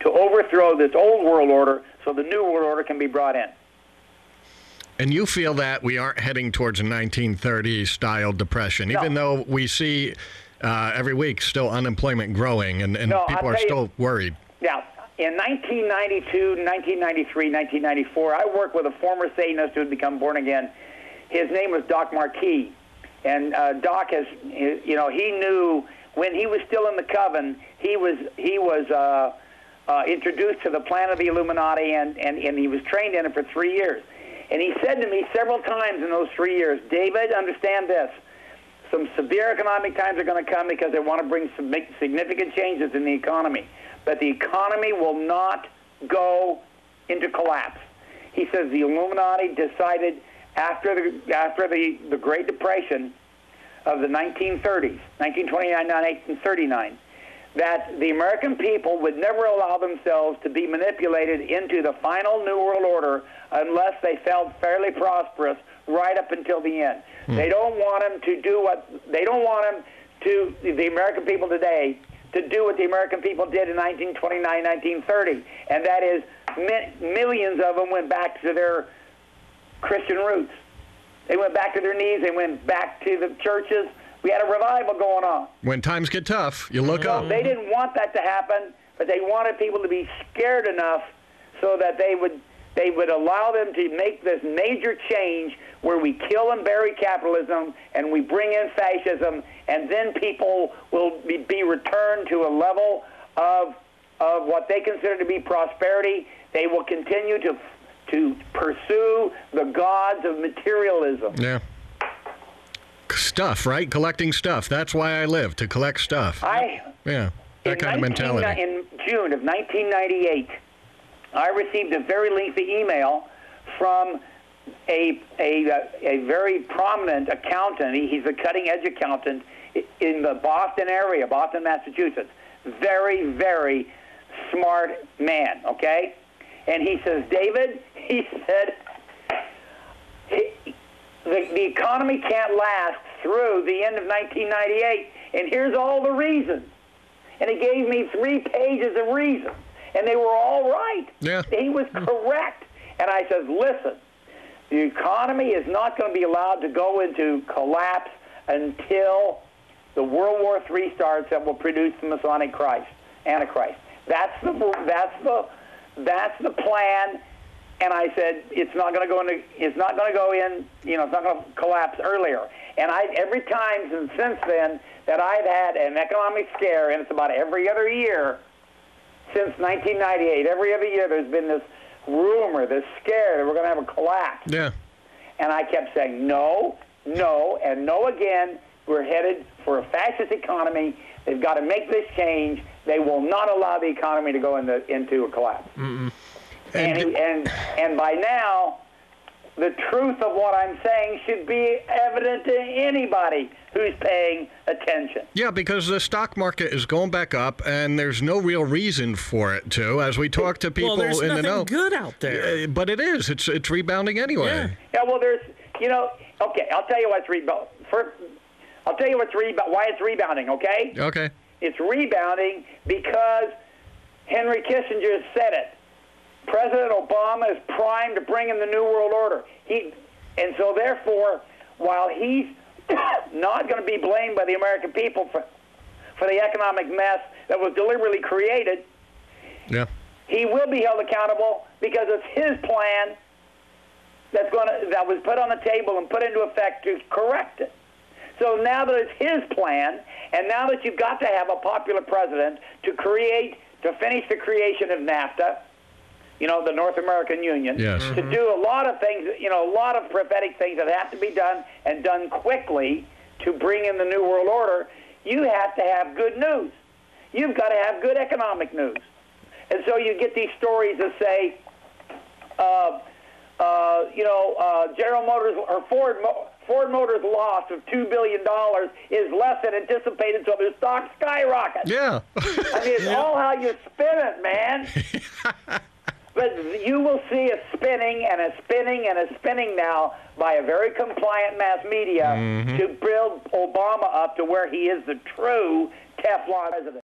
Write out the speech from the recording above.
to overthrow this old world order so the new world order can be brought in. And you feel that we aren't heading towards a 1930s-style depression, No. even though we see every week still unemployment growing and No, people are still worried. Yeah. In 1992, 1993, 1994, I worked with a former Satanist who had become born again. His name was Doc Marquis. And Doc has, he knew when he was still in the coven, he was introduced to the plan of the Illuminati, and he was trained in it for 3 years. And he said to me several times in those 3 years, David, understand this. Some severe economic times are going to come because they want to make significant changes in the economy. But the economy will not go into collapse. He says the Illuminati decided after the Great Depression of the 1930s, 1929, 1939, that the American people would never allow themselves to be manipulated into the final New World Order unless they felt fairly prosperous right up until the end. They don't want them to do the American people today to do what the American people did in 1929, 1930, and that is millions of them went back to their Christian roots. They went back to their knees. They went back to the churches. We had a revival going on. When times get tough, you look up. They didn't want that to happen, but they wanted people to be scared enough so that they would allow them to make this major change where we kill and bury capitalism and we bring in fascism, and then people will be returned to a level of what they consider to be prosperity. They will continue to pursue the gods of materialism. Yeah. Stuff, right? Collecting stuff. That's why I live, to collect stuff. That kind of mentality. In June of 1998, I received a very lengthy email from a very prominent accountant. He's a cutting-edge accountant in the Boston area, Boston, Massachusetts. Very, very smart man, okay? And he says, David, he said, the economy can't last through the end of 1998, and here's all the reasons. And he gave me 3 pages of reasons, and they were all right. Yeah. He was correct. And I said, listen, the economy is not going to be allowed to go into collapse until the World War III starts that will produce the Masonic Antichrist. That's the plan. And I said, it's not going to go in, it's not going to collapse earlier. And every time since then that I've had an economic scare, and it's about every other year since 1998, every other year there's been this rumor, this scare that we're going to have a collapse. Yeah. And I kept saying, no, no, and no again. We're headed for a fascist economy. They've got to make this change. They will not allow the economy to go into a collapse. Mm-mm. And by now, the truth of what I'm saying should be evident to anybody who's paying attention. Yeah, because the stock market is going back up, and there's no real reason for it to. As we talk to people there's in the know, good out there. But it is. It's rebounding anyway. Yeah. Well, there's, okay. I'll tell you what's rebounding. I'll tell you why it's rebounding. Okay. Okay. It's rebounding because Henry Kissinger said it. President Obama is primed to bring in the New World Order. And so therefore, while he's not going to be blamed by the American people for the economic mess that was deliberately created, he will be held accountable because it's his plan that was put on the table and put into effect to correct it. So now that it's his plan, and now that you've got to have a popular president to finish the creation of NAFTA, the North American Union, to do a lot of things, a lot of prophetic things that have to be done and done quickly to bring in the New World Order, you have to have good news. You've got to have good economic news. And so you get these stories that say, General Motors or Ford Motors' loss of $2 billion is less than anticipated, so their stock skyrockets. Yeah. I mean, it's all how you spin it, man. But you will see a spinning and a spinning and a spinning now by a very compliant mass media to build Obama up to where he is the true Teflon president.